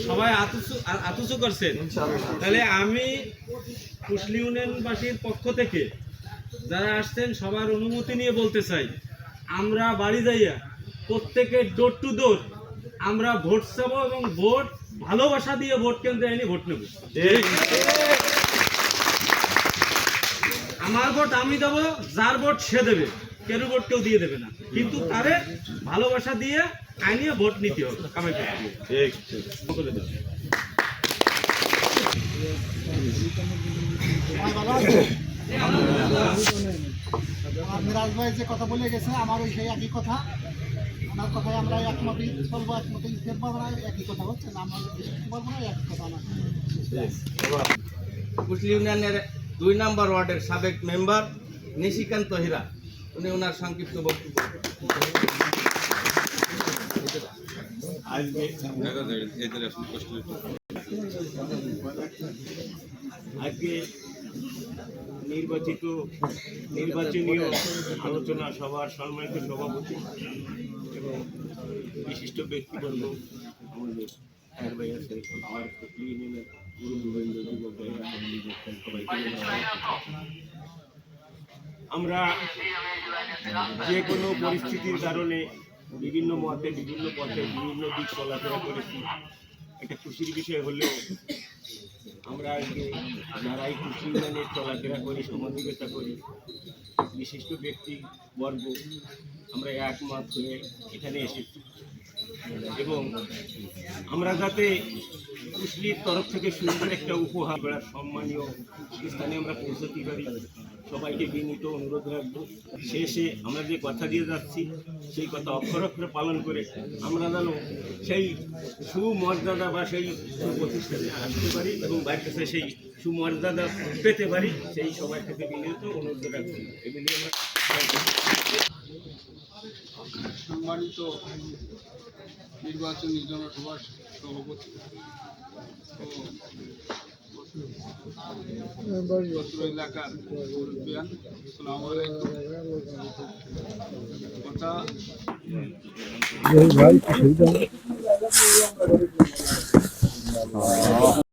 সবাই আতুসু করছেন। তাহলে আমি কুশলী ইউনিয়নবাসীর পক্ষ থেকে যারা আসছেন সবার অনুমতি নিয়ে বলতে চাই, আমরা বাড়ি যাইয়া প্রত্যেকের ডোর টু ডোর আমরা ভোট চাবো এবং ভোট ভালোবাসা দিয়ে ভোট কেন্দ্রে এনে ভোট নেব। আমার ভোট আমি দেবো, যার ভোট সে দেবে, কেউ ভোট কেউ দিয়ে দেবে না, কিন্তু তারে ভালোবাসা দিয়ে আইনিয়ে ভোট নিতে হবে। কামাই মিরাজ ভাই যে কথা বলে গেছে আমার ওই সেই একই কথা, আমার কথায় আমরা একমতই চলবো, একমতই দেখবো, আমরা একই কথা হচ্ছে না, আমরা বলবো না একই কথা না। কুশলী ইউনিয়নের 2 নম্বর ওয়ার্ডের সাবেক মেম্বার নিশিকান্ত হীরা, উনি ওনার সংক্ষিপ্ত বক্তব্য। আজকে নির্বাচনীয় আলোচনা সভার সম্মানিত সভাপতি এবং বিশিষ্ট ব্যক্তিবর্গ আমাদের ভাই আছে, আমার আমরা যে কোনো পরিস্থিতির কারণে বিভিন্ন মতে, বিভিন্ন পথে, বিভিন্ন দিক চলাফেরা করেছি। একটা খুশির বিষয় হলেও আমরা আজকে যারা এই কুশলী ইউনিয়নে চলাফেরা করি, সমাধিকতা করি, বিশিষ্ট ব্যক্তিবর্গ আমরা একমত হয়ে এখানে এসেছি এবং আমরা যাতে কুশলীর তরফ থেকে সুন্দর একটা উপহার করার সম্মানীয় স্থানে আমরা পৌঁছতে পারি, সবাইকে বিনীত অনুরোধ রাখবো। শেষে আমরা যে কথা দিয়ে যাচ্ছি সেই কথা অক্ষরে অক্ষরে পালন করে আমরা যেন সেই সুমর্যাদা বা সেই সুপ্রতিষ্ঠানে আসতে পারি এবং বাইরের কাছে সেই সুমর্যাদা পেতে পারি, সেই সবাই থেকে বিনীত অনুরোধ রাখবো। এগুলি আমরা সম্মানিত নির্বাচনী জনসভার সভাপতি পত্র এলাকার মুরব্বিয়ান, আসসালামু আলাইকুম। কথা